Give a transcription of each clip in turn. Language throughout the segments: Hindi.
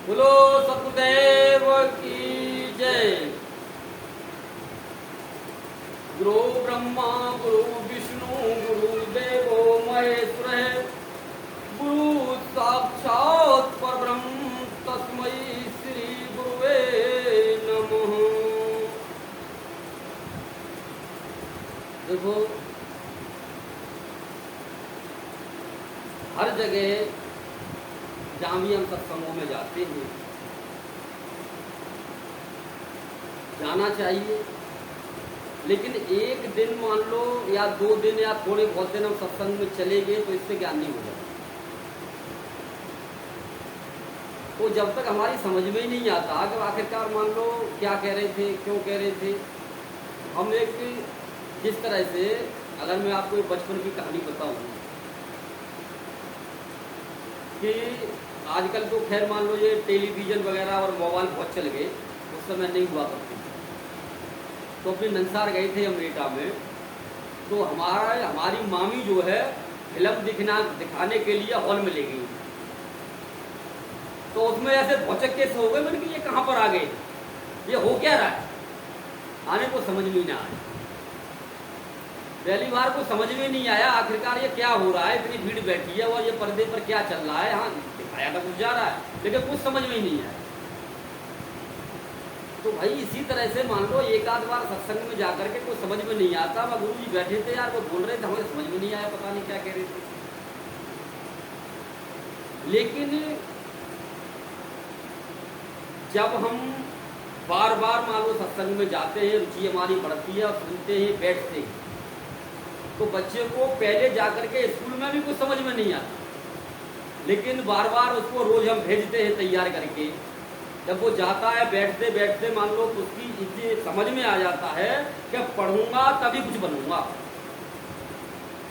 बोलो सतगुरुदेव की जय। गुरु ब्रह्मा गुरु विष्णु गुरुदेवो महेश्वर, गुरु साक्षात परब्रह्म तस्मै श्री गुरुवे नमः। देखो, हर जगह जहाँ भी हम सत्संगों में जाते हैं, जाना चाहिए, लेकिन एक दिन मान लो या 2 दिन या थोड़े बहुत दिन हम सत्संग में चले गए तो इससे ज्ञान नहीं हो जाता। तो जब तक हमारी समझ में ही नहीं आता कि आखिरकार मान लो क्या कह रहे थे, क्यों कह रहे थे। हम एक जिस तरह से, अगर मैं आपको एक बचपन की कहानी बताऊं कि आजकल तो खैर मान लो ये टेलीविज़न वगैरह और मोबाइल बहुत चल गए, उस समय नहीं हुआ करते। तो अपने नंसार गए थे अमेरिका में, तो हमारी मामी जो है फिल्म दिखाने के लिए हॉल में ले गई। तो उसमें ऐसे भौचक के हो गए मैंने कि ये कहाँ पर आ गए, ये हो क्या रहा है, आने को समझ में ना आया। पहली बार को समझ में नहीं आया आखिरकार ये क्या हो रहा है, इतनी भीड़ बैठी है और ये पर्दे पर क्या चल रहा है। हाँ दिखाया तो कुछ जा रहा है, लेकिन कुछ समझ में ही नहीं आया। तो भाई इसी तरह से मान लो एक आध बार सत्संग में जाकर के कुछ समझ में नहीं आता। वह गुरु जी बैठे थे यार, वो बोल रहे थे, हमें समझ में नहीं आया, पता नहीं क्या कह रहे थे। लेकिन जब हम बार बार मान लो सत्संग में जाते हैं, रुचि हमारी बढ़ती है और सुनते हैं, बैठते हैं, तो बच्चे को पहले जाकर के स्कूल में भी कुछ समझ में नहीं आता, लेकिन बार बार उसको रोज हम भेजते हैं तैयार करके। जब वो जाता है बैठते बैठते मान लो उसकी इतनी समझ में आ जाता है कि पढ़ूंगा तभी कुछ बनूंगा,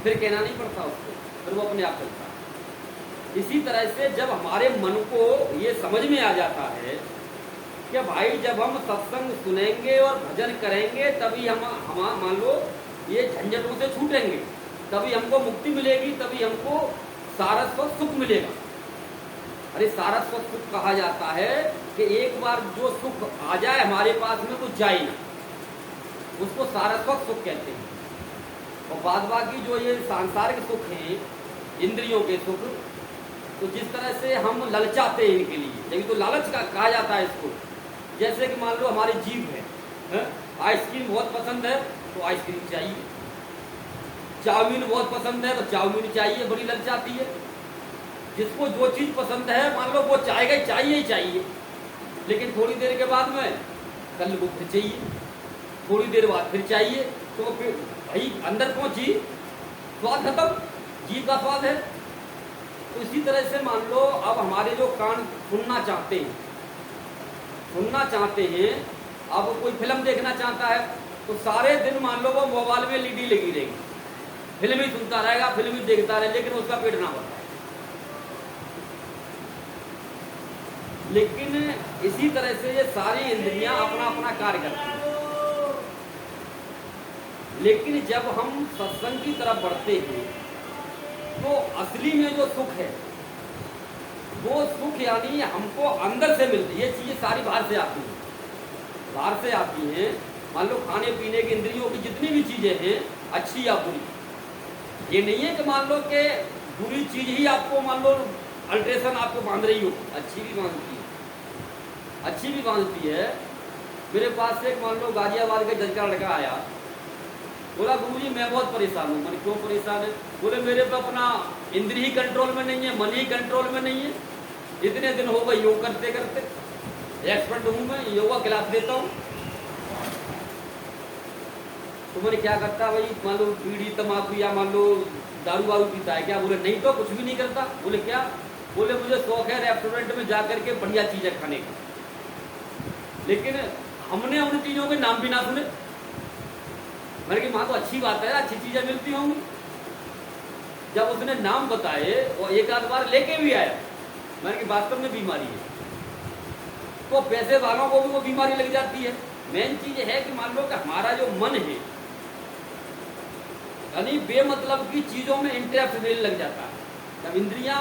फिर कहना नहीं पड़ता उसको, फिर वो अपने आप चलता है। इसी तरह से जब हमारे मन को ये समझ में आ जाता है कि भाई जब हम सत्संग सुनेंगे और भजन करेंगे तभी हम मान लो ये झंझटों से छूटेंगे, तभी हमको मुक्ति मिलेगी, तभी हमको सारस्वत सुख मिलेगा। अरे सारस्वत सुख कहा जाता है कि एक बार जो सुख आ जाए हमारे पास में तो जाए ना, उसको सारस्वत सुख कहते हैं। और बाद बाकी जो ये सांसारिक सुख हैं, इंद्रियों के सुख, तो जिस तरह से हम ललचाते हैं इनके लिए, लेकिन तो लालच का कहा जाता है इसको। जैसे कि मान लो हमारी जीभ है, आइसक्रीम बहुत पसंद है तो आइसक्रीम चाहिए, चाउमीन बहुत पसंद है तो चाउमीन चाहिए, बड़ी ललचाती है। जिसको जो चीज पसंद है मान लो वो चाहेगा ही चाहिए, लेकिन थोड़ी देर के बाद में कल वो फिर चाहिए, थोड़ी देर बाद फिर चाहिए, तो फिर भाई अंदर पहुंची स्वाद खत्म, जीभ का स्वाद है। तो इसी तरह से मान लो अब हमारे जो कान सुनना चाहते हैं, अब कोई फिल्म देखना चाहता है तो सारे दिन मान लो वो मोबाइल में लीडी लगी रहेगी, फिल्म ही सुनता रहेगा, फिल्म ही देखता रहे, लेकिन उसका पेट ना भरता। लेकिन इसी तरह से ये सारी इंद्रियां अपना अपना कार्य करती हैं। लेकिन जब हम सत्संग की तरफ बढ़ते हैं तो असली में जो सुख है वो सुख यानी हमको अंदर से मिलती है। ये चीजें सारी बाहर से आती हैं, मान लो खाने पीने की इंद्रियों की जितनी भी चीजें हैं, अच्छी या बुरी, ये नहीं है कि मान लो कि बुरी चीज ही आपको मान लो अल्ट्रेशन आपको बांध रही हो, अच्छी भी बांधती है। मेरे पास से मान लो गाजियाबाद का जज का लड़का आया, बोला गुरुजी मैं बहुत परेशान हूँ। मैंने क्यों परेशान है? बोले मेरे पे अपना इंद्रिय ही कंट्रोल में नहीं है, मन ही कंट्रोल में नहीं है। इतने दिन हो गए योग करते करते, एक्सपर्ट हूँ मैं, योगा क्लास देता हूँ। तो मैंने क्या करता भाई, मान लो बीड़ी तम्बाकू या मान लो दारू वारू पीता है क्या? बोले नहीं तो कुछ भी नहीं करता। बोले क्या? बोले मुझे शौक है रेस्टोरेंट में जाकर के बढ़िया चीजें खाने का, लेकिन हमने उन चीजों के नाम भी ना सुने। मैंने कहा तो अच्छी बात है, अच्छी चीजें मिलती होंगी। जब उसने नाम बताए और एक आध बार लेके भी आया, मैंने कहा वास्तव में बीमारी है। तो पैसे वालों को भी वो बीमारी लग जाती है। मेन चीज है कि मान लो कि हमारा जो मन है यानी बेमतलब की चीजों में इंटरेस्ट लेने लग जाता है। जब इंद्रियां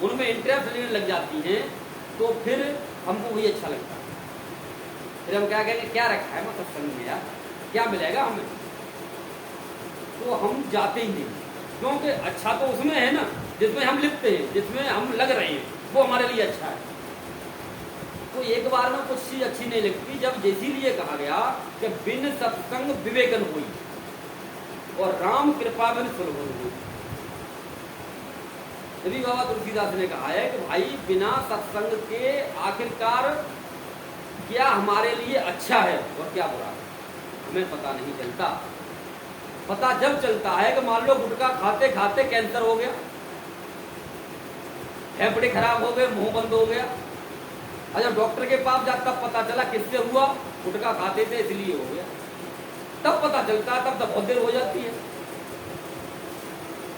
उनमें इंटरेस्ट लेने लग जाती हैं तो फिर हमको वही अच्छा लगता है। फिर हम क्या कहेंगे, क्या रखा है मैं सत्संग में यार, क्या मिलेगा हमें, तो हम जाते ही नहीं, क्योंकि अच्छा तो उसमें है ना जिसमें हम लिखते हैं, जिसमें हम लग रहे हैं, वो हमारे लिए अच्छा है। तो एक बार में कुछ चीज अच्छी नहीं लगती, जब इसीलिए कहा गया कि बिन सत्संग विवेकन हुई और राम कृपा बिन सुलभ हुई। तभी बाबा तुलसीदास ने कहा है कि भाई बिना सत्संग के आखिरकार क्या हमारे लिए अच्छा है और क्या बुरा है हमें पता नहीं चलता। पता जब चलता है कि मान लो गुटखा खाते खाते कैंसर हो गया, फेफड़े खराब हो गए, मुंह बंद हो गया, अच्छा डॉक्टर के पास जाता तब पता चला किससे हुआ, गुटखा खाते थे इसलिए हो गया, तब पता चलता, तब तो बहुत देर हो जाती है,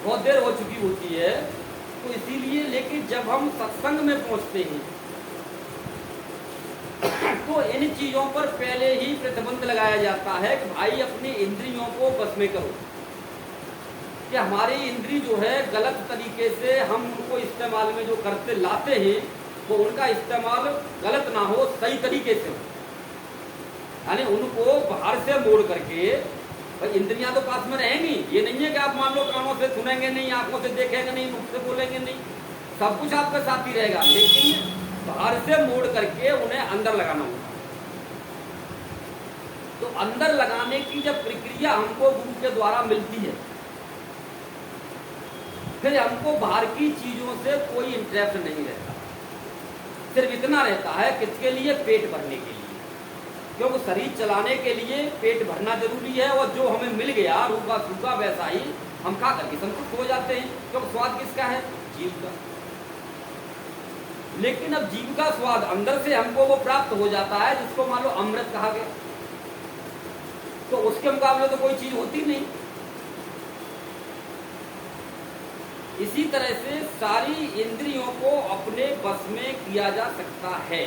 बहुत देर हो चुकी होती है। तो इसीलिए लेकिन जब हम सत्संग में पहुंचते हैं तो इन चीजों पर पहले ही प्रतिबंध लगाया जाता है कि भाई अपनी इंद्रियों को बस में करो, कि हमारी इंद्री जो है गलत तरीके से हम उनको इस्तेमाल में जो करते लाते हैं वो उनका इस्तेमाल गलत ना हो, सही तरीके से हो, यानी उनको बाहर से मोड़ करके। भाई इंद्रियां तो पास में रहेंगी, ये नहीं है कि आप मान लो कानों से सुनेंगे नहीं, आंखों से देखेंगे नहीं, मुख से बोलेंगे नहीं, सब कुछ आपके साथ ही रहेगा, लेकिन बाहर से मोड़ करके उन्हें अंदर लगाना होगा। तो अंदर लगाने की जब प्रक्रिया हमको गुरु के द्वारा मिलती है, फिर हमको बाहर की चीजों से कोई इंटरेस्ट नहीं रहता, सिर्फ इतना रहता है किसके लिए, पेट भरने के लिए, क्योंकि शरीर चलाने के लिए पेट भरना जरूरी है, और जो हमें मिल गया रूखा सूखा वैसा ही हम खा करके संतुष्ट हो जाते हैं, क्योंकि स्वाद किसका है, जीव का। लेकिन अब जीव का स्वाद अंदर से हमको वो प्राप्त हो जाता है जिसको मान लो अमृत कहा गया, तो उसके मुकाबले तो कोई चीज होती नहीं। इसी तरह से सारी इंद्रियों को अपने बस में किया जा सकता है,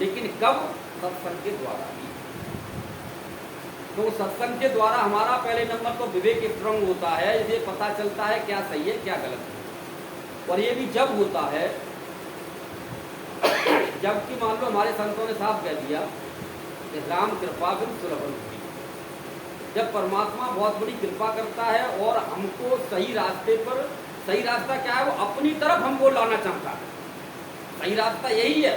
लेकिन कब, सत्संग के द्वारा ही। तो सत्संग के द्वारा हमारा पहले नंबर तो विवेक स्ट्रांग होता है, इसे पता चलता है क्या सही है क्या गलत है, और ये भी जब होता है जबकि मान लो हमारे संतों ने साफ कह दिया कि राम कृपा बिन सुलभ हुई, जब परमात्मा बहुत बड़ी कृपा करता है और हमको सही रास्ते पर, सही रास्ता क्या है, वो अपनी तरफ हमको लाना चाहता है, सही रास्ता यही है,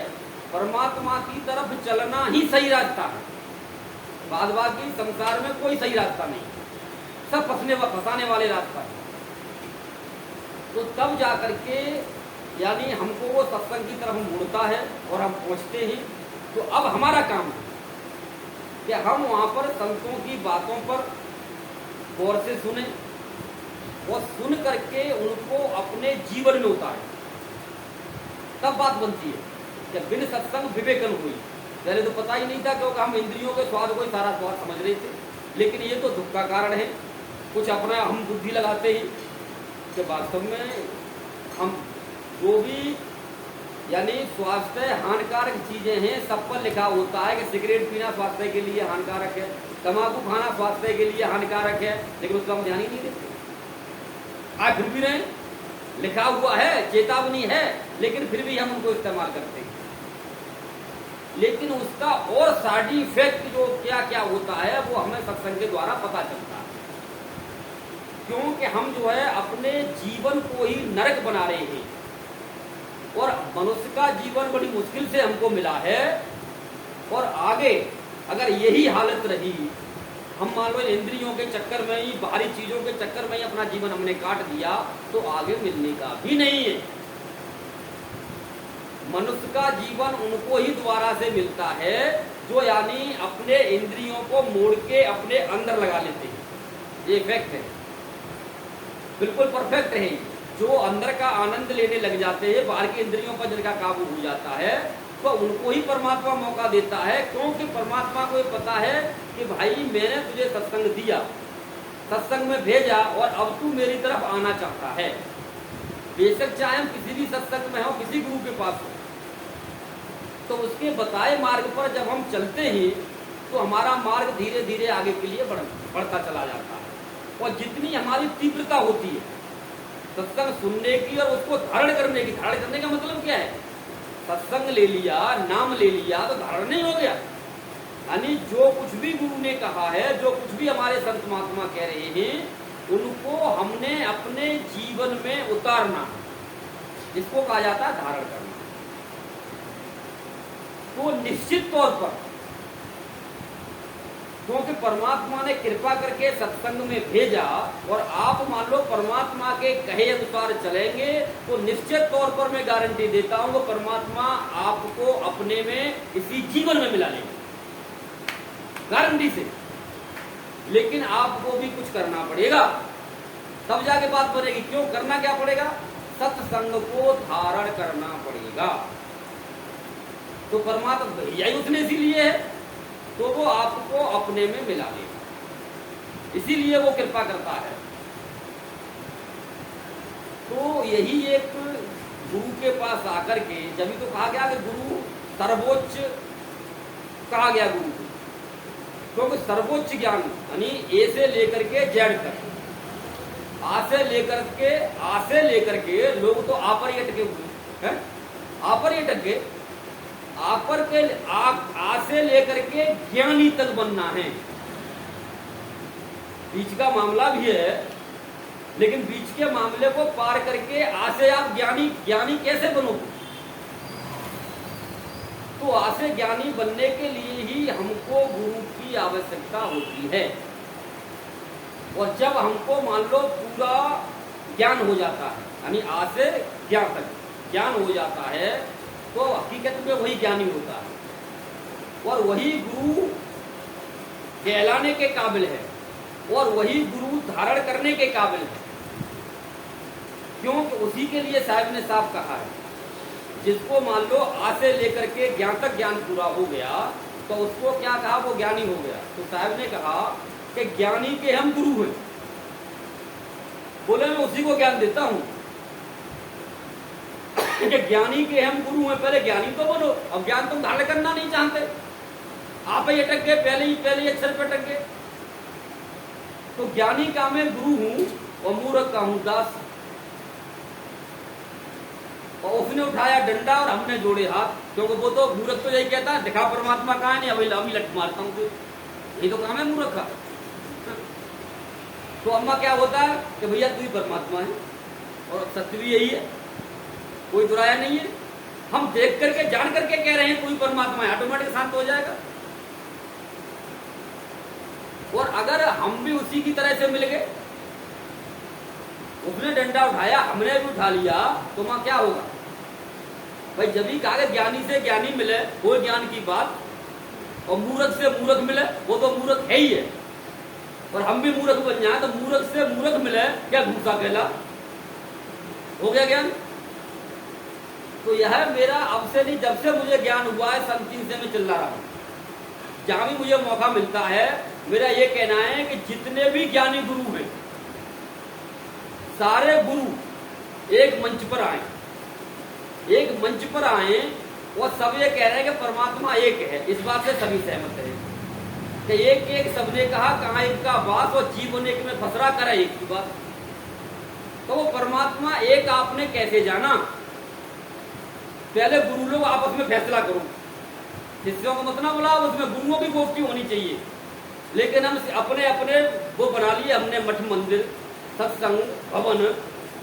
परमात्मा की तरफ चलना ही सही रास्ता है, बाद बाकी संसार में कोई सही रास्ता नहीं, सब फंसाने वाले रास्ता है। तो तब जाकर के यानी हमको वो सत्संग की तरफ मुड़ता है और हम पहुंचते हैं। तो अब हमारा काम है कि हम वहां पर संतों की बातों पर गौर से सुने और सुन करके उनको अपने जीवन में उतारें, तब बात बनती है कि बिन सत्संग विवेकन हुई। पहले तो पता ही नहीं था, क्योंकि हम इंद्रियों के स्वाद को ही सारा स्वाद समझ रहे थे, लेकिन ये तो दुख का कारण है, कुछ अपना हम बुद्धि लगाते ही कि वास्तव में हम जो भी यानी स्वास्थ्य हानिकारक चीजें हैं सब पर लिखा होता है कि सिगरेट पीना स्वास्थ्य के लिए हानिकारक है, तंबाकू खाना स्वास्थ्य के लिए हानिकारक है, लेकिन उसका हम ध्यान ही नहीं देते। आज फिर भी रहे, लिखा हुआ है, चेतावनी है, लेकिन फिर भी हम उनको इस्तेमाल करते हैं। लेकिन उसका और साइड इफेक्ट जो क्या क्या होता है वो हमें सत्संग के द्वारा पता चलता है, क्योंकि हम जो है अपने जीवन को ही नरक बना रहे हैं, और मनुष्य का जीवन बड़ी मुश्किल से हमको मिला है, और आगे अगर यही हालत रही, हम मान लो इंद्रियों के चक्कर में ही, बाहरी चीजों के चक्कर में ही अपना जीवन हमने काट दिया, तो आगे मिलने का भी नहीं है। मनुष्य का जीवन उनको ही द्वारा से मिलता है जो यानी अपने इंद्रियों को मोड़ के अपने अंदर लगा लेते हैं। ये फैक्ट है, बिल्कुल परफेक्ट है। जो अंदर का आनंद लेने लग जाते हैं, बाहर की इंद्रियों पर जिनका काबू हो जाता है, तो उनको ही परमात्मा मौका देता है, क्योंकि परमात्मा को ये पता है कि भाई मैंने तुझे सत्संग दिया, सत्संग में भेजा, और अब तू मेरी तरफ आना चाहता है। बेशक चाहे हम किसी भी सत्संग में हो, किसी गुरु के पास हो, तो उसके बताए मार्ग पर जब हम चलते हैं तो हमारा मार्ग धीरे धीरे आगे के लिए बढ़ता चला जाता है। और जितनी हमारी तीव्रता होती है सत्संग सुनने की और उसको धारण करने की, धारण करने का मतलब क्या है, सत्संग ले लिया, नाम ले लिया तो धारण नहीं हो गया। यानी जो कुछ भी गुरु ने कहा है, जो कुछ भी हमारे संत महात्मा कह रहे हैं, उनको हमने अपने जीवन में उतारना, इसको कहा जाता है धारण करना। तो निश्चित तौर पर, क्योंकि परमात्मा ने कृपा करके सत्संग में भेजा और आप मान लो परमात्मा के कहे अनुसार चलेंगे, तो निश्चित तौर पर मैं गारंटी देता हूं कि परमात्मा आपको अपने में इसी जीवन में मिला लेंगे, गारंटी से। लेकिन आपको भी कुछ करना पड़ेगा, तब जाके बात बनेगी। क्यों करना क्या पड़ेगा? सत्संग को धारण करना पड़ेगा। तो परमात्मा भेजा ही उसने इसीलिए है, तो वो आपको अपने में मिला लेगा, इसीलिए वो कृपा करता है। तो यही एक गुरु के पास आकर के, जब तो कहा गया कि गुरु सर्वोच्च कहा गया गुरु, क्योंकि सर्वोच्च ज्ञान यानी ए से लेकर के जेड तक, आ से लेकर के लोग तो आ पर ही अटके हुए हैं, आ पर ही अटक गए। आ से लेकर के ज्ञानी तक बनना है, बीच का मामला भी है, लेकिन बीच के मामले को पार करके आ से आप ज्ञानी कैसे बनोगे? तो आ से ज्ञानी बनने के लिए ही हमको गुरु की आवश्यकता होती है। और जब हमको मान लो पूरा ज्ञान हो जाता है, यानी आ से ज्ञान तक ज्ञान हो जाता है, तो हकीकत में वही ज्ञानी होता है और वही गुरु कहलाने के काबिल है और वही गुरु धारण करने के काबिल है। क्योंकि उसी के लिए साहब ने साफ कहा है, जिसको मान लो आ से लेकर के ज्ञान तक ज्ञान पूरा हो गया, तो उसको क्या कहा? वो ज्ञानी हो गया। तो साहब ने कहा कि ज्ञानी के हम गुरु हैं। बोले मैं उसी को ज्ञान देता हूं कि ज्ञानी के हम गुरु हैं। पहले ज्ञानी तो बनो, अब ज्ञान तुम धारण करना नहीं चाहते, आप ही अटक गए, पहले ही अक्षर पे अटक गए। तो ज्ञानी का मैं गुरु हूं और मूर्ख का हूं दास। और उसने उठाया डंडा और हमने जोड़े हाथ, क्योंकि वो तो मूर्ख तो यही कहता है दिखा परमात्मा कहाँ है, नहीं अभी लट मारता हूं, तो यही तो काम है मूर्ख का। तो अम्मा क्या होता है कि भैया तू ही परमात्मा है, और सत्य भी यही है, कोई दुराया नहीं है। हम देख करके जान करके कह रहे हैं कोई परमात्मा है, ऑटोमेटिक शांत हो जाएगा। और अगर हम भी उसी की तरह से मिल गए, उसने डंडा उठाया हमने भी उठा लिया, तो वहां क्या होगा भाई? जब भी कहा ज्ञानी से ज्ञानी मिले वो ज्ञान की बात, और मूर्ख से मूर्ख मिले वो तो मूर्ख है ही है, और हम भी मूर्ख बन जाए तो मूर्ख से मूर्ख मिले क्या घूसा कहला हो गया ज्ञान। तो यह मेरा अब से नहीं, जब से मुझे ज्ञान हुआ है सन 3 से मैं चिल्ला रहा हूं, जहां भी मुझे मौका मिलता है मेरा ये कहना है कि जितने भी ज्ञानी गुरु हैं, सारे गुरु एक मंच पर आए, और सब ये कह रहे हैं कि परमात्मा एक है। इस बात से सभी सहमत है कि एक एक सबने कहा कहाँ एक का बात, और जीवन एक में फसरा करा एक की बात। तो वो परमात्मा एक आपने कैसे जाना? पहले गुरु लोग आपस में फैसला करो, शिष्यों को मत ना बुलाओ, उसमें गुरुओं की गोष्ठी होनी चाहिए। लेकिन हम अपने अपने वो बना लिए हमने, मठ मंदिर सत्संग भवन,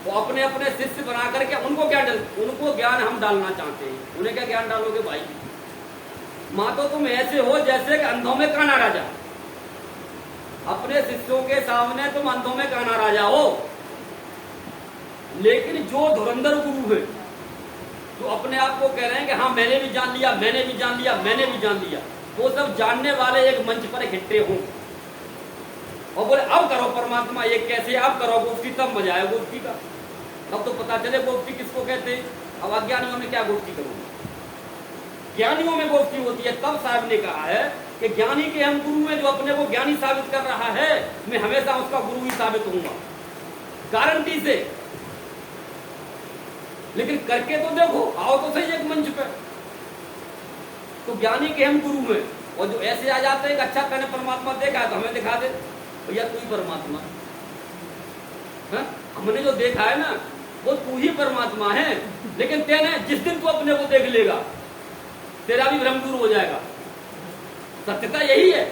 वो अपने अपने शिष्य बना करके उनको ज्ञान हम डालना चाहते हैं। उन्हें क्या ज्ञान डालोगे भाई? माँ तो तुम ऐसे हो जैसे कि अंधों में काना राजा, अपने शिष्यों के सामने तुम अंधों में काना राजा हो। लेकिन जो धुरंधर गुरु है, तो अपने आप को कह रहे हैं कि हाँ मैंने भी जान लिया, मैंने भी जान लिया, मैंने भी जान लिया, वो सब जानने वाले एक मंच पर इकट्ठे हों और बोले अब करो परमात्मा एक कैसे, अब करो गोष्ठी, तब मजा आए गोष्ठी का। तब तो पता चले गोष्ठी किसको कहते हैं। अब अज्ञानियों में क्या गोष्ठी करोगे? ज्ञानियों में गोष्ठी होती है। तब साहब ने कहा है कि ज्ञानी के हम गुरु हैं, जो अपने को ज्ञानी साबित कर रहा है, मैं हमेशा उसका गुरु ही साबित होऊंगा, गारंटी से। लेकिन करके तो देखो, आओ तो सही एक मंच पे। तो ज्ञानी के हम गुरु हैं, और जो ऐसे आ जाते हैं कि अच्छा कहने परमात्मा देखा तो हमें दिखा दे, भैया तू ही परमात्मा है। हमने जो देखा है ना, वो तू ही परमात्मा है। लेकिन तेने जिस दिन तू अपने को देख लेगा तेरा भी भ्रम दूर हो जाएगा। सत्यता यही है।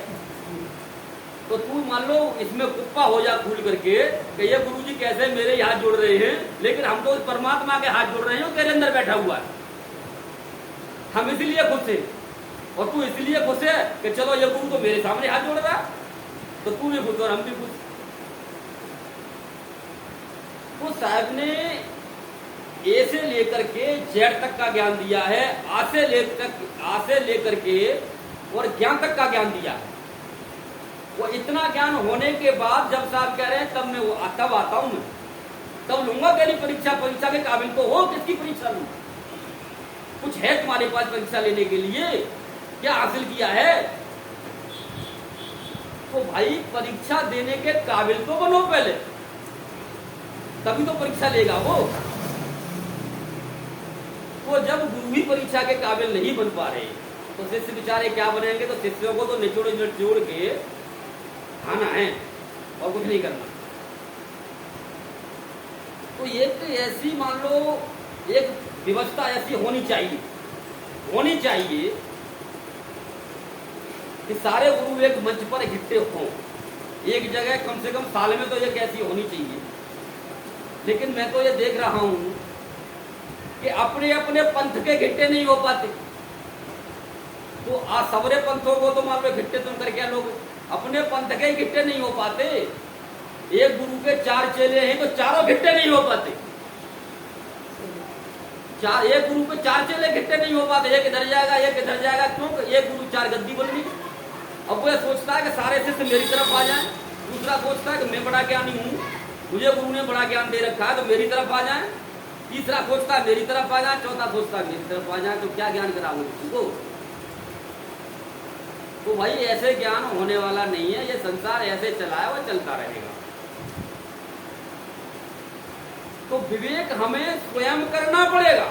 तो तू मान लो इसमें कुप्पा हो जा खुल करके कि ये गुरुजी कैसे मेरे ही हाथ जोड़ रहे हैं, लेकिन हम तो उस परमात्मा के हाथ जोड़ रहे हैं, वो तेरे अंदर बैठा हुआ है। हम इसलिए खुश है और तू इसलिए खुश है कि चलो ये गुरु तो मेरे सामने हाथ जोड़ रहा है, तो तू भी खुश और हम भी खुश। तो साहब ने ए से लेकर के जेड तक का ज्ञान दिया है, आ से लेकर के और ज्ञान तक का ज्ञान दिया है। वो इतना ज्ञान होने के बाद जब साहब कह रहे हैं तब आता हूं मैं, तब लूंगा तेरी परीक्षा। परीक्षा के काबिल तो हो, किसकी परीक्षा लूं? कुछ है तुम्हारे पास परीक्षा लेने के लिए? क्या हासिल किया है? तो भाई परीक्षा देने के काबिल तो बनो पहले, तभी तो परीक्षा लेगा वो। तो जब गुरु ही परीक्षा के काबिल नहीं बन पा रहे तो शिष्य बेचारे क्या बनेंगे? तो शिष्यों को तो निचोड़ के खाना है और कुछ नहीं करना। तो एक ऐसी मान लो एक व्यवस्था ऐसी होनी चाहिए कि सारे गुरु एक मंच पर इकट्ठे हों, एक जगह कम से कम साल में तो ये कैसी होनी चाहिए। लेकिन मैं तो ये देख रहा हूं कि अपने अपने पंथ के इकट्ठे नहीं हो पाते। तो आज सबरे पंथों को तो मान लो इकट्ठे तुम करके लोग, अपने पंथ के इकट्ठे नहीं हो पाते। एक गुरु के 4 चेले हैं तो चारों इकट्ठे नहीं हो पाते। एक गुरु के 4 चेले इकट्ठे नहीं हो पाते, एक इधर जाएगा एक इधर जाएगा। क्यों? एक गुरु 4 गद्दी बन गई। अब वो सोचता है कि सारे शिष्य मेरी तरफ आ जाएं, दूसरा सोचता है कि मैं बड़ा ज्ञानी हूं, मुझे गुरु ने बड़ा ज्ञान दे रखा है तो मेरी तरफ आ जाए, तीसरा सोचता है मेरी तरफ आ जाए, चौथा सोचता है मेरी तरफ आ जाए। तो क्या ज्ञान कराओगे तुमको? तो भाई ऐसे ज्ञान होने वाला नहीं है। ये संसार ऐसे चला है वो चलता रहेगा। तो विवेक हमें स्वयं करना पड़ेगा,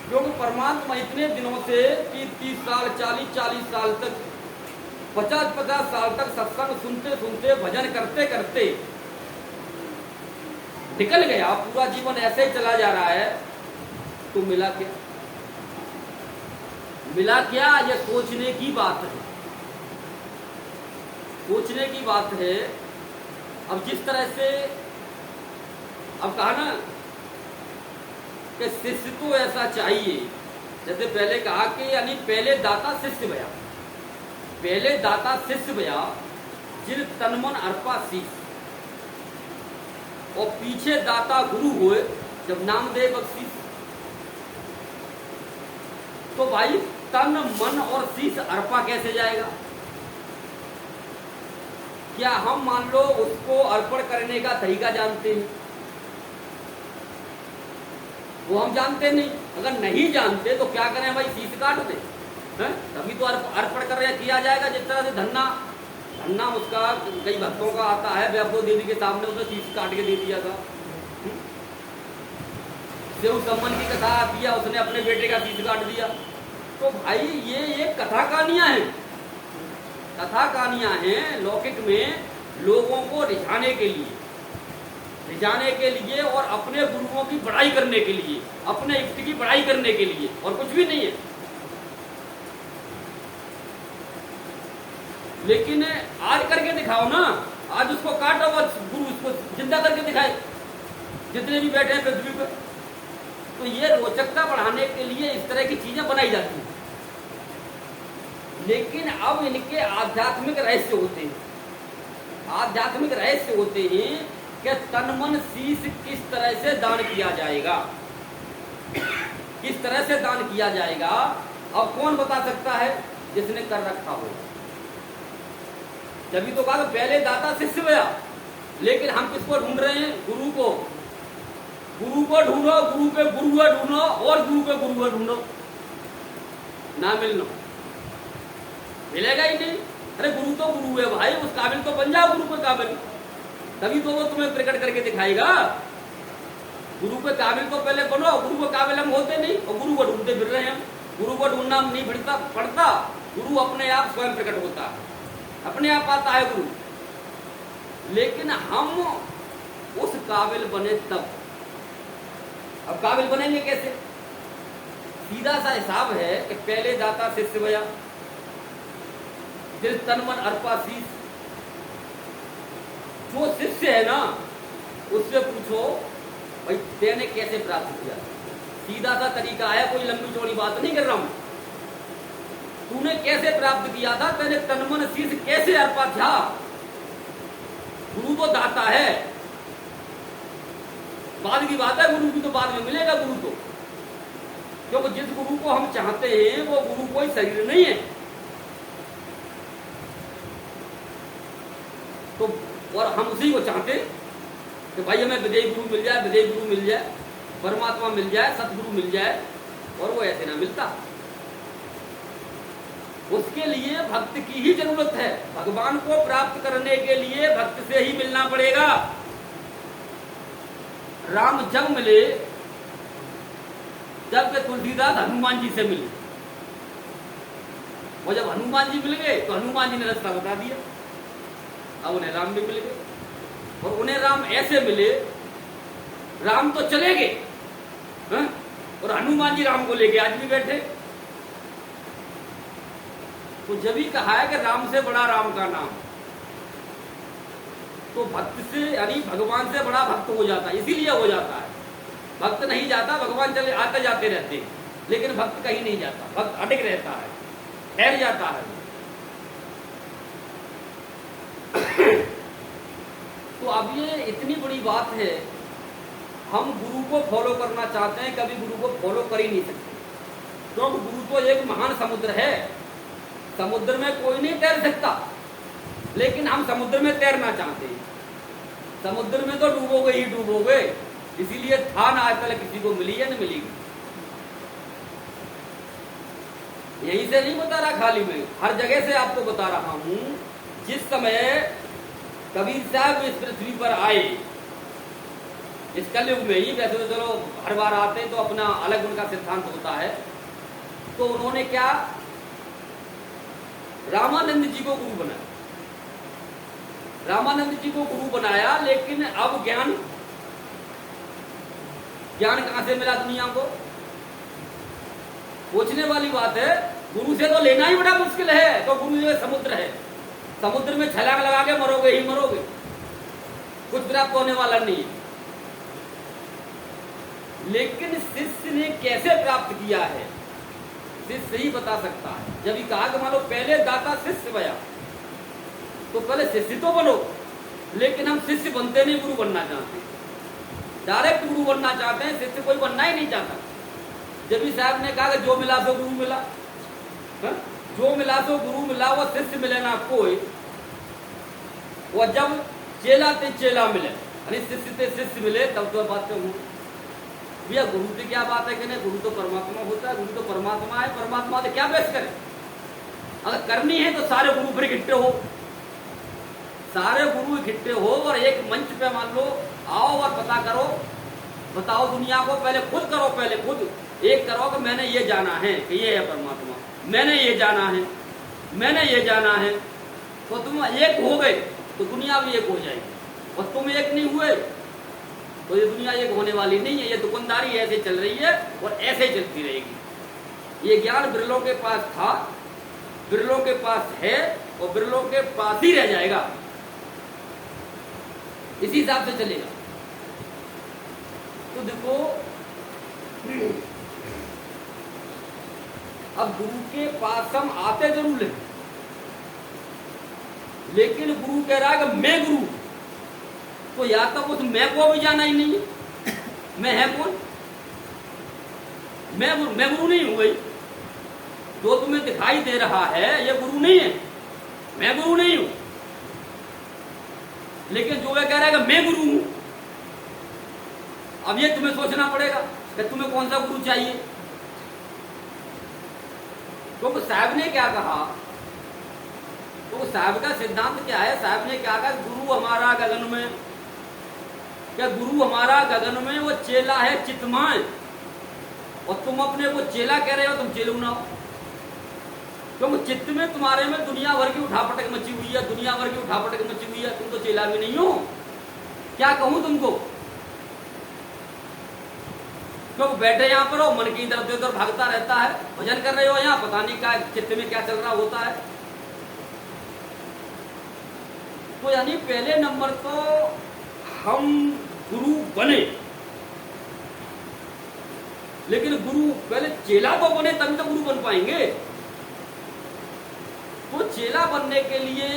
क्योंकि परमात्मा इतने दिनों से 30 साल 40 साल तक 50 साल तक सत्संग सुनते सुनते भजन करते करते निकल गया, पूरा जीवन ऐसे ही चला जा रहा है। तो मिला क्या? ये सोचने की बात है, सोचने की बात है। अब जिस तरह से अब कहा ना कि शिष्य तो ऐसा चाहिए, जैसे पहले कहा कि यानी पहले दाता शिष्य भया जिन तन मन अर्पा शीश, और पीछे दाता गुरु हुए जब नाम दे बख्शीश। तो भाई तन मन और शीश अर्पा कैसे जाएगा? क्या हम मान लो उसको अर्पण करने का तरीका जानते हैं? वो हम जानते नहीं। अगर नहीं जानते तो क्या करें भाई? शीश काट दे, तभी तो अर्पण कर किया जाएगा। जिस तरह से धन्ना उसका कई भक्तों का आता है, वैभव देवी के सामने उसने शीश काट के दे दिया था। शिव सम्मन की कथा आती है, उसने अपने बेटे का शीश काट दिया। तो भाई ये कथा कहानियां हैं लौकिक में, लोगों को रिझाने के लिए और अपने गुरुओं की बड़ाई करने के लिए, अपने इष्ट की बड़ाई करने के लिए, और कुछ भी नहीं है। लेकिन आज करके दिखाओ ना, आज उसको काटो, गुरु उसको जिंदा करके दिखाए, जितने भी बैठे हैं पृथ्वी पर। तो ये रोचकता बढ़ाने के लिए इस तरह की चीजें बनाई जाती हैं। लेकिन अब इनके आध्यात्मिक रहस्य होते हैं कि तन मन शीश किस तरह से दान किया जाएगा। अब कौन बता सकता है? जिसने कर रखा हो। जब तो कहा पहले दाता शिष्य भया, लेकिन हम किसको ढूंढ रहे हैं? गुरु को ढूंढो, गुरु के गुरु ढूंढो और गुरु के गुरु ढूंढो, ना मिलेगा ही नहीं। अरे गुरु तो गुरु है भाई, उस काबिल तो बन जाओ, गुरु के काबिल, तभी तो वो तुम्हें प्रकट करके दिखाएगा। गुरु के काबिल तो पहले बनो, गुरु के काबिल हम होते नहीं और गुरु को ढूंढते फिर रहे हैं। हम गुरु को ढूंढना नहीं पड़ता, गुरु अपने आप स्वयं प्रकट होता है, अपने आप आता है गुरु। लेकिन हम उस काबिल बने तब अब काबिल बनेंगे कैसे? सीधा सा हिसाब है कि पहले दाता शिष्य भया, फिर तन मन अर्पा शीश। जो शिष्य है ना उससे पूछो भाई तेने कैसे प्राप्त किया। सीधा सा तरीका है, कोई लंबी चौड़ी बात नहीं कर रहा हूं। तूने कैसे प्राप्त किया था, तेने तन मन शीश कैसे अर्पा था। गुरु तो दाता है, बाद की बात है, गुरु की तो बाद में मिलेगा गुरु तो, क्योंकि जिस गुरु को हम चाहते हैं वो गुरु कोई शरीर नहीं है। तो और हम उसी को चाहते कि भाई हमें विदेही गुरु मिल जाए, विदेही गुरु मिल जाए, परमात्मा मिल जाए, सतगुरु मिल जाए, और वो ऐसे ना मिलता। उसके लिए भक्त की ही जरूरत है। भगवान को प्राप्त करने के लिए भक्त से ही मिलना पड़ेगा। राम जब मिले, जब के तुलसीदास हनुमान जी से मिले, और जब हनुमान जी मिल गए तो हनुमान जी ने रास्ता बता दिया। अब उन्हें राम भी मिल गए, और उन्हें राम ऐसे मिले, राम तो चले गए और हनुमान जी राम को लेके आज भी बैठे। तो जब ही कहा है कि राम से बड़ा राम का नाम, तो भक्त से यानी भगवान से बड़ा भक्त हो जाता है। इसीलिए हो जाता है, भक्त नहीं जाता, भगवान चले आते जाते रहते हैं, लेकिन भक्त कहीं नहीं जाता, भक्त अटक रहता है, ठहर जाता है। तो अब ये इतनी बड़ी बात है, हम गुरु को फॉलो करना चाहते हैं, कभी गुरु को फॉलो कर ही नहीं सकते, क्योंकि गुरु तो एक महान समुद्र है। समुद्र में कोई नहीं तैर सकता, लेकिन हम समुद्र में तैरना चाहते हैं। समुद्र में तो डूबोगे ही डूबोगे, इसीलिए था ना आज तक किसी को मिली है न मिलेगी। यहीं से नहीं बता रहा खाली में, हर जगह से आपको बता रहा हूं। जिस समय कबीर साहब इस पृथ्वी पर आए, इस कलयुग में ही, वैसे तो चलो हर बार आते तो अपना अलग उनका सिद्धांत होता है, तो उन्होंने क्या रामानंद जी को गुरु बनाया। रामानंद जी को गुरु बनाया, लेकिन अब ज्ञान कहां से मिला दुनिया को? पूछने वाली बात है। गुरु से तो लेना ही बड़ा मुश्किल है, तो गुरु जो समुद्र है, समुद्र में छलांग लगा के मरोगे ही मरोगे, कुछ प्राप्त होने वाला नहीं है। लेकिन शिष्य ने कैसे प्राप्त किया है, शिष्य ही बता सकता है। जब ही कहा कि मानो पहले दाता शिष्य बया, तो पहले शिष्य तो बनो, लेकिन हम शिष्य बनते नहीं, गुरु बनना चाहते हैं, डायरेक्ट गुरु बनना चाहते हैं, शिष्य कोई बनना ही नहीं चाहता। जब भी साहब ने कहा कि जो मिला सो गुरु मिला, जो मिला सो गुरु मिला, वो शिष्य मिले ना कोई। वो जब चेला ते चेला मिले, यानी शिष्य ते शिष्य मिले, तब तो बात कहूँ भैया गुरु की क्या बात है कि नहीं, गुरु तो परमात्मा होता है, गुरु तो परमात्मा है, परमात्मा से क्या बहस करें। अगर करनी है तो सारे गुरु फिर इकट्ठे हो, सारे गुरु इकट्ठे हो और एक मंच पे मान लो आओ और पता करो, बताओ दुनिया को, पहले खुद करो, पहले खुद एक करो कि मैंने ये जाना है कि ये है परमात्मा, मैंने ये जाना है, मैंने ये जाना है। तो तुम एक हो गए तो दुनिया भी एक हो जाएगी, और तुम एक नहीं हुए तो ये दुनिया एक होने वाली नहीं है। ये दुकानदारी ऐसे चल रही है और ऐसे चलती रहेगी। ये ज्ञान बिरलों के पास था, बिरलों के पास है और बिरलों के पास ही रह जाएगा, इसी हिसाब से चलेगा। तो देखो अब गुरु के पास हम आते जरूर हैं, लेकिन गुरु कह रहा है कि मैं गुरु, तो या तो उस मैं को भी जाना ही नहीं है। मैं है कौन? मैं गुरु नहीं हूं भाई। जो तुम्हें दिखाई दे रहा है ये गुरु नहीं है, मैं गुरु नहीं हूं। लेकिन जो वह कह रहा है कि मैं गुरु हूं, अब ये तुम्हें सोचना पड़ेगा कि तुम्हें कौन सा गुरु चाहिए। तो साहब ने क्या कहा, तो साहब का सिद्धांत क्या है? साहब ने क्या कहा, गुरु हमारा गगन में, क्या गुरु हमारा गगन में, वो चेला है चितमान, और तुम अपने को चेला कह रहे हो, तुम चेलू ना हो। क्योंकि चित्त में तुम्हारे में दुनिया भर की उठापटक मची हुई है, दुनिया भर की उठापटक मची हुई है, तुम तो चेला भी नहीं हो। क्या कहूं तुमको? क्यों बैठे यहाँ पर हो, मन की इधर उधर भागता रहता है, भजन कर रहे हो यहाँ, पता नहीं क्या चित्त में क्या चल रहा होता है। तो यानी पहले नंबर तो हम गुरु बने, लेकिन गुरु पहले चेला तो बने तभी तो गुरु बन पाएंगे। तो चेला बनने के लिए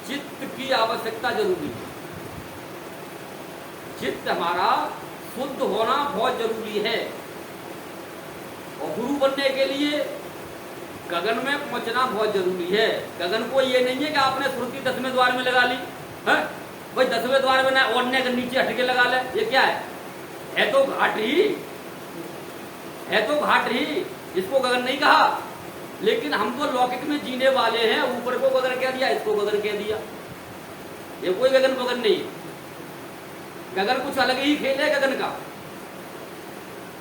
चित्त की आवश्यकता जरूरी है। चित्त हमारा शुद्ध होना बहुत जरूरी है। और गुरु बनने के लिए गगन में पहुंचना बहुत जरूरी है। गगन को ये नहीं है कि आपने श्रुति 10वें द्वार में लगा ली है, भाई 10वें द्वार में ना ओढ़ने के नीचे हटके लगा ले, ये क्या है तो घाट ही है, तो घाट ही, इसको गगन नहीं कहा। लेकिन हम तो लौकिक में जीने वाले हैं, ऊपर को गगन कह दिया, इसको गगन कह दिया, ये कोई गगन बगन नहीं। गगन कुछ अलग ही खेल है गगन का।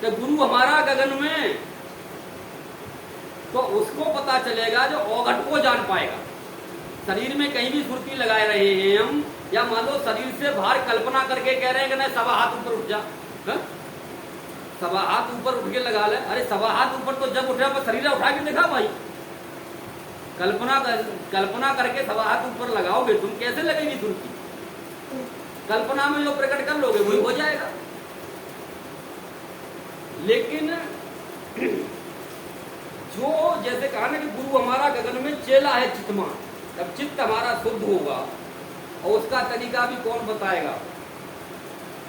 तो गुरु हमारा गगन में, तो उसको पता चलेगा जो औघट को जान पाएगा। शरीर में कहीं भी सुर्ती लगाए रहे हैं हम, या मान लो शरीर से बाहर कल्पना करके कह रहे हैं कि नहीं सवा हाथ ऊपर उठ जा, सवा हाथ ऊपर उठ के लगा ले। अरे सवा हाथ ऊपर तो जब उठा पर शरीर उठा के देखा भाई, कल्पना करके सवा हाथ ऊपर लगाओगे तुम, कैसे लगेगी सुर्ती? कल्पना में जो प्रकट कर लोगे वही हो जाएगा। लेकिन जो जैसे कहा ना कि गुरु हमारा गगन में, चेला है चित्तमान। जब चित्त हमारा शुद्ध होगा, और उसका तरीका भी कौन बताएगा?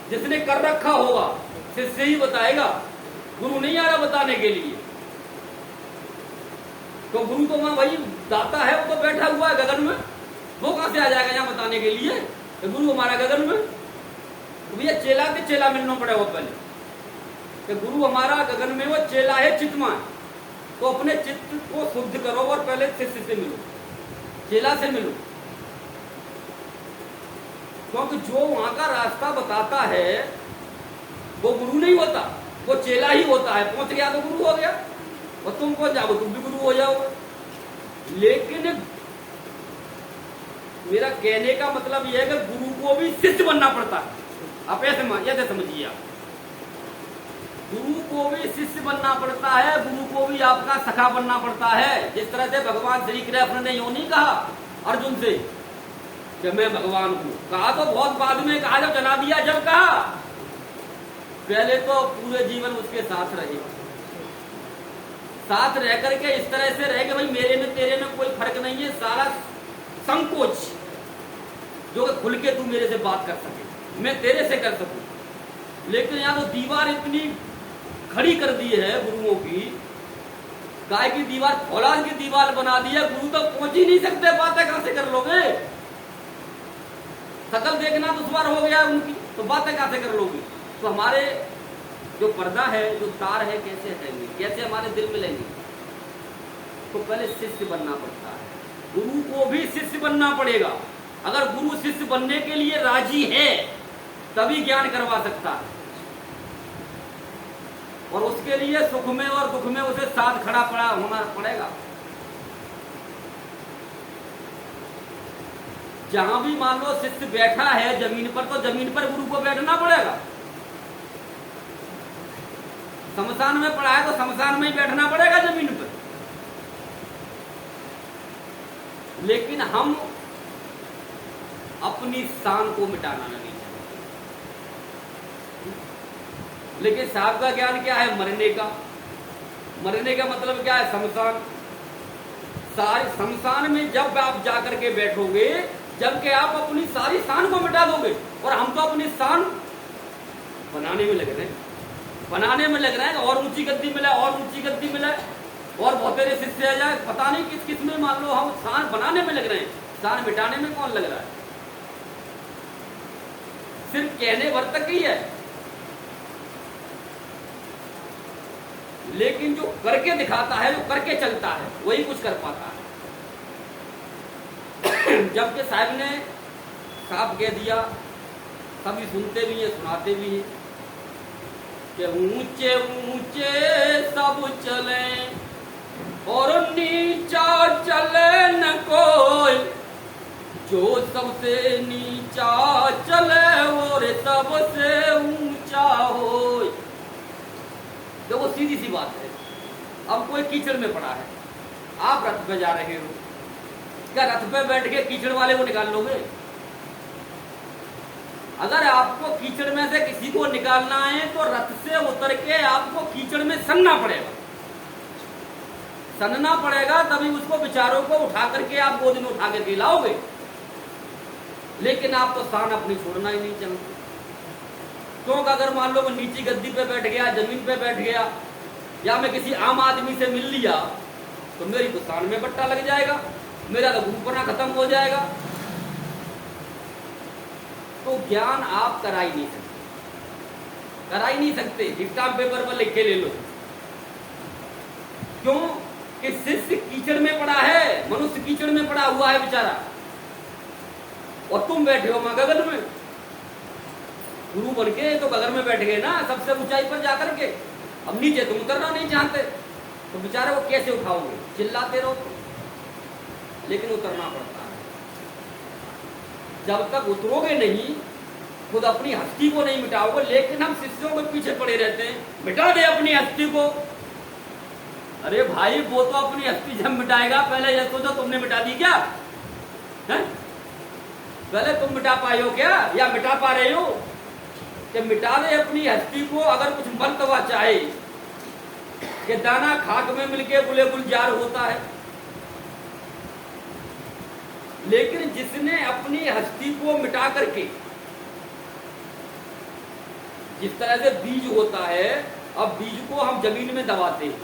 जिसने कर रखा होगा शिष्य ही बताएगा, गुरु नहीं आ रहा बताने के लिए। तो गुरु तो वहां वही दाता है, वो तो बैठा हुआ है गगन में, वो कहां से आ जाएगा यहाँ बताने के लिए? तो गुरु हमारा गगन में, तो भैया चेला के चेला मिलना पड़ेगा पहले। तो गुरु हमारा गगन में, वो चेला है चित्तमान। तो अपने चित्त को शुद्ध करो और पहले शिष्य से मिलो, चेला से मिलो। क्योंकि जो वहां का रास्ता बताता है वो गुरु नहीं होता, वो चेला ही होता है। पहुंच गया तो गुरु हो गया, और तुम पहुंच जाओ तुम भी गुरु हो जाओगे। लेकिन मेरा कहने का मतलब यह है कि गुरु को भी शिष्य बनना पड़ता है। आप ऐसे समझिए, आप गुरु को भी शिष्य बनना पड़ता है, गुरु को भी आपका सखा बनना पड़ता है। जिस तरह से भगवान श्री कृष्ण ने यूं नहीं कहा अर्जुन से कि मैं भगवान हूं, कहा तो बहुत बाद में कहा, जब जला दिया, जब कहा पहले तो पूरे जीवन उसके साथ रहे, साथ रह करके इस तरह से रहे कि भाई मेरे में तेरे में कोई फर्क नहीं है, सारा संकोच जो खुल के तू मेरे से बात कर सके, मैं तेरे से कर सकूं। लेकिन यहाँ तो दीवार इतनी खड़ी कर दी है गुरुओं की, गाय की दीवार, फौलाद की दीवार बना दी है। गुरु तो पहुंच ही नहीं सकते, बातें कहां से कर लोगे? शकल देखना दुश्वार हो गया उनकी, तो बातें कहां से कर लोगे? तो हमारे जो पर्दा है, जो तार है, कैसे हटेंगे, कैसे हमारे दिल में लेंगे? तो पहले शिष्य बनना पड़ता है, गुरु को भी शिष्य बनना पड़ेगा। अगर गुरु शिष्य बनने के लिए राजी है तभी ज्ञान करवा सकता है, और उसके लिए सुख में और दुख में उसे साथ खड़ा पड़ा होना पड़ेगा। जहां भी मान लो शिष्य बैठा है जमीन पर, तो जमीन पर गुरु को बैठना पड़ेगा। शमशान में पड़ा है तो शमशान में ही बैठना पड़ेगा जमीन पर। लेकिन हम अपनी शान को मिटाना नहीं चाहते। लेकिन साहब का ज्ञान क्या है? मरने का। मरने का मतलब क्या है? शमशान। सारे शमशान में जब आप जाकर के बैठोगे, जबकि आप अपनी सारी शान को मिटा दोगे। और हम तो अपनी शान बनाने में लग रहे हैं, बनाने में लग रहे हैं, और ऊंची गद्दी मिले, और ऊंची गद्दी मिले, और बहुत तेरे शिष्य आ जाए, पता नहीं किस किस में मान लो हम शान बनाने में लग रहे हैं। शान मिटाने में कौन लग रहा है? सिर्फ कहने भर तक ही है, लेकिन जो करके दिखाता है, जो करके चलता है, वही कुछ कर पाता है। जबकि साहब ने साफ कह दिया, सभी सुनते भी हैं, सुनाते भी हैं कि ऊंचे ऊंचे सब चले और नीचा चले न कोई, जो सबसे नीचा चले और सबसे ऊंचा हो। सीधी सी बात है। अब कोई कीचड़ में पड़ा है, आप रथ पे जा रहे हो, क्या रथ पे बैठ के कीचड़ वाले को निकाल लोगे? अगर आपको कीचड़ में से किसी को निकालना है तो रथ से उतर के आपको कीचड़ में सनना पड़ेगा, सनना पड़ेगा, तभी उसको बेचारों को उठा करके आप गोद में उठा करके लाओगे। लेकिन आप तो शान अपनी छोड़ना ही नहीं चाहते। क्योंकि अगर मान लो वो नीची गद्दी पे बैठ गया, जमीन पे बैठ गया, या मैं किसी आम आदमी से मिल लिया तो मेरी तो शान में बट्टा लग जाएगा, मेरा तो गुरुपना खत्म हो जाएगा। तो ज्ञान आप करा ही नहीं सकते, करा ही नहीं सकते। स्टाम्प पेपर पर लिख के ले लो। क्यों कि शिष्य कीचड़ में पड़ा है, मनुष्य कीचड़ में पड़ा हुआ है बेचारा, और तुम बैठे हो मां गगन में। गुरु बन के तो गगन में बैठ गए ना, सबसे ऊंचाई पर जाकर के। अब नीचे तुम उतरना नहीं चाहते तो बेचारे को कैसे उठाओगे? चिल्लाते रहो तो, लेकिन उतरना पड़ता है। जब तक उतरोगे नहीं, खुद अपनी हस्ती को नहीं मिटाओगे। लेकिन हम शिष्यों के पीछे पड़े रहते हैं, मिटा दे अपनी हस्ती को। अरे भाई, वो तो अपनी हस्ती जब मिटाएगा, पहले ये सोचो तुमने मिटा दी क्या है? पहले तुम मिटा पाए हो क्या, या मिटा पा रहे हो? कि मिटा दे अपनी हस्ती को। अगर कुछ मर्तबा चाहे कि दाना खाक में मिलके गुले गुलजार होता है, लेकिन जिसने अपनी हस्ती को मिटा करके, जिस तरह से बीज होता है, अब बीज को हम जमीन में दबाते हैं,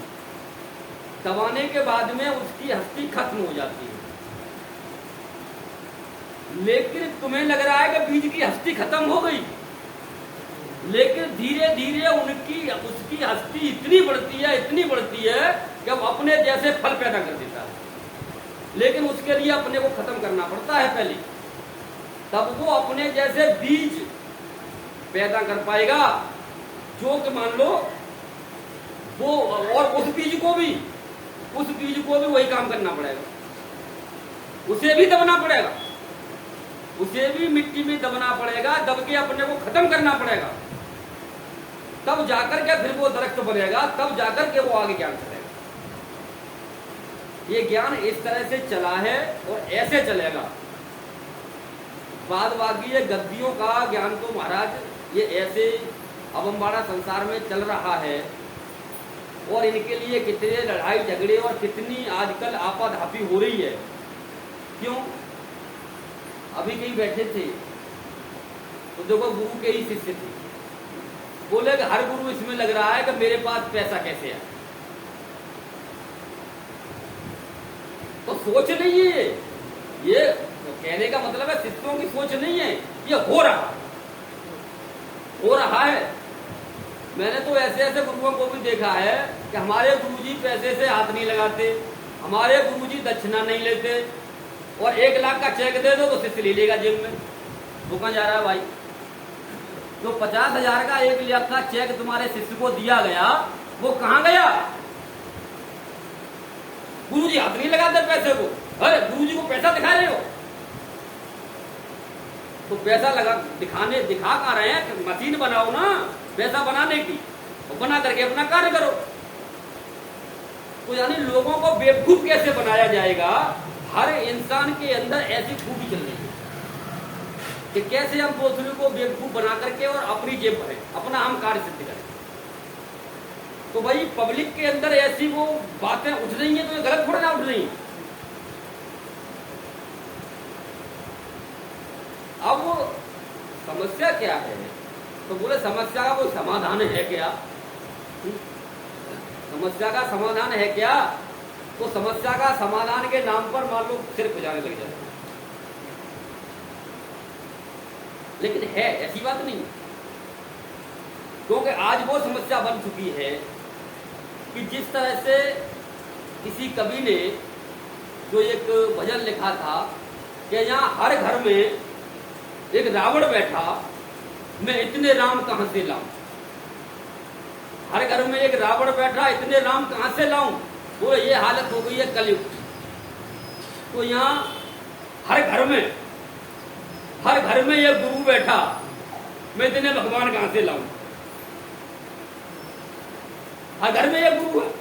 दबाने के बाद में उसकी हस्ती खत्म हो जाती है। लेकिन तुम्हें लग रहा है कि बीज की हस्ती खत्म हो गई, लेकिन धीरे धीरे उसकी हस्ती इतनी बढ़ती है, इतनी बढ़ती है कि अब अपने जैसे फल पैदा कर देता है। लेकिन उसके लिए अपने को खत्म करना पड़ता है पहले, तब वो अपने जैसे बीज पैदा कर पाएगा, जो कि मान लो वो, और उस बीज को भी वही काम करना पड़ेगा, उसे भी दबना पड़ेगा, उसे भी मिट्टी में दबना पड़ेगा, दब के अपने को खत्म करना पड़ेगा। तब जाकर के फिर वो दरख्त बनेगा, तब जाकर के वो आगे ज्ञान चलेगा। ये ज्ञान इस तरह से चला है और ऐसे चलेगा। बाद बाकी ये गद्दियों का ज्ञान तो महाराज ये ऐसे अबंबाड़ा संसार में चल रहा है, और इनके लिए कितने लड़ाई झगड़े और कितनी आजकल आपाधापी हो रही है। क्यों? अभी कहीं बैठे थे तो देखो गुरु के ही शिष्य थे, बोले कि हर गुरु इसमें लग रहा है कि मेरे पास पैसा कैसे है। तो सोच नहीं है ये कहने का मतलब है, शिष्यों की सोच नहीं है, ये हो रहा है। मैंने तो ऐसे ऐसे गुरुओं को भी देखा है कि हमारे गुरुजी पैसे से हाथ नहीं लगाते, हमारे गुरुजी दक्षिणा नहीं लेते, और 1 लाख का चेक दे दो तो शिष्य ले लेगा जेब में। वो कहाँ जा रहा है भाई? तो 50,000 का 1 लाख का चेक तुम्हारे शिष्य को दिया गया, वो कहाँ गया? गुरुजी हाथ नहीं लगाते पैसे को। अरे गुरुजी को पैसा दिखा रहे हो तो पैसा दिखा कहाँ रहे हैं? मशीन बनाओ ना पैसा बनाने की, और बना करके अपना कार्य करो। तो यानी लोगों को बेवकूफ कैसे बनाया जाएगा? हर इंसान के अंदर ऐसी खूबी चल रही है कि कैसे हम दूसरे को बेवकूफ बना करके और अपनी जेब भरे, अपना हम कार्य सिद्ध करें। तो भाई पब्लिक के अंदर ऐसी वो बातें उठ रही हैं, तो ये गलत थोड़ा ना उठ रही हैं। अब वो समस्या क्या है? तो बोले समस्या का कोई समाधान है क्या? समस्या का समाधान है क्या? तो समस्या का समाधान के नाम पर मान लो सिर खुजाने लग जाए, लेकिन है ऐसी बात नहीं। क्योंकि आज वो समस्या बन चुकी है कि जिस तरह से किसी कवि ने जो एक भजन लिखा था कि यहाँ हर घर में एक रावण बैठा, मैं इतने राम कहां से लाऊं। हर घर में एक रावण बैठा, इतने राम कहां से लाऊं। वो ये हालत हो गई है कलयुग। तो यहाँ हर घर में ये गुरु बैठा, मैं इतने भगवान कहां से लाऊं। हर घर में एक गुरु है।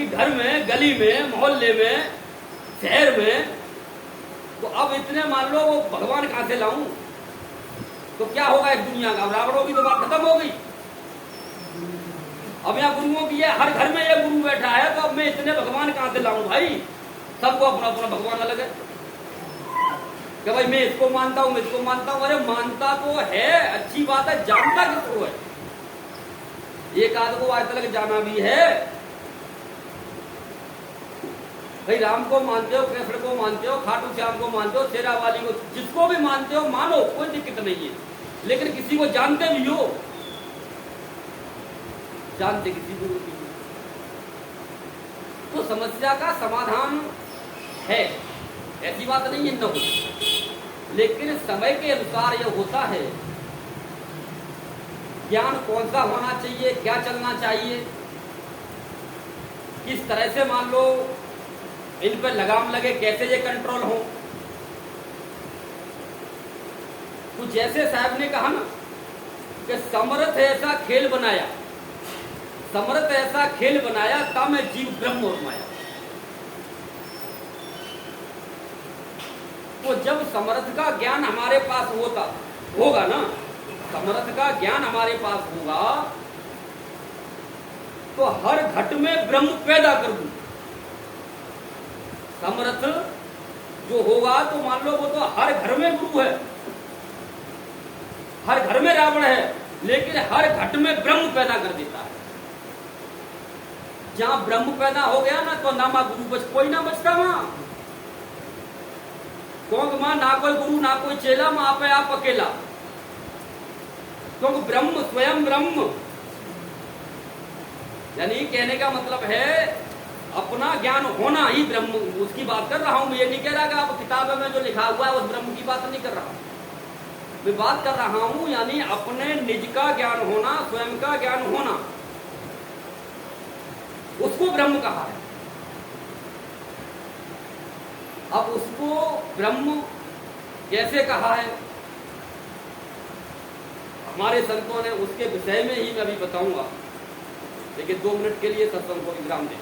घर में, गली में, मोहल्ले में, शहर में। तो अब इतने मान लो वो भगवान कहां से लाऊं? तो क्या होगा इस दुनिया का? रावणों की तो बात खत्म हो गई। अब यहाँ गुरुओं की है, हर घर में एक गुरु बैठा है, तो अब मैं इतने भगवान कहां से लाऊं भाई? सबको अपना अपना भगवान अलग है कि भाई मैं इसको मानता हूं, मैं इसको मानता हूं। अरे मानता तो है, अच्छी बात है, जानता किसको है? एक आध को आज तक जाना भी है। भाई राम को मानते हो, कृष्ण को मानते हो, खाटू श्याम को मानते हो, शेरा वाली को, जिसको भी मानते हो मानो, कोई दिक्कत नहीं है। लेकिन किसी को जानते भी हो, जानते किसी गुरु की, तो समस्या का समाधान है, ऐसी बात नहीं है न हो। लेकिन समय के अनुसार यह होता है, ज्ञान कौन सा होना चाहिए, क्या चलना चाहिए, किस तरह से मान लो इन पर लगाम लगे, कैसे ये कंट्रोल हो। कुछ जैसे साहब ने कहा ना कि समर्थ ऐसा खेल बनाया, समर्थ ऐसा खेल बनाया, तब जीव ब्रह्म और माया। तो जब समर्थ का ज्ञान हमारे पास होगा ना, समर्थ का ज्ञान हमारे पास होगा, तो हर घट में ब्रह्म पैदा कर दूं। समर्थ जो होगा तो मान लो वो तो हर घर में गुरु है, हर घर में रावण है, लेकिन हर घट में ब्रह्म पैदा कर देता है। जहां ब्रह्म पैदा हो गया ना, तो ना मां गुरु बच, कोई ना बचता वहां। क्योंकि मां ना कोई गुरु ना कोई चेला, मां आप अकेला। क्योंकि ब्रह्म स्वयं ब्रह्म, यानी कहने का मतलब है अपना ज्ञान होना ही ब्रह्म, उसकी बात कर रहा हूं मैं। ये नहीं कह रहा कि आप किताब में जो लिखा हुआ है उस ब्रह्म की बात नहीं कर रहा, मैं बात कर रहा हूं यानी अपने निज का ज्ञान होना, स्वयं का ज्ञान होना, उसको ब्रह्म कहा है। अब उसको ब्रह्म कैसे कहा है हमारे संतों ने, उसके विषय में ही मैं अभी बताऊंगा। लेकिन 2 मिनट के लिए सत्संग को विराम दें।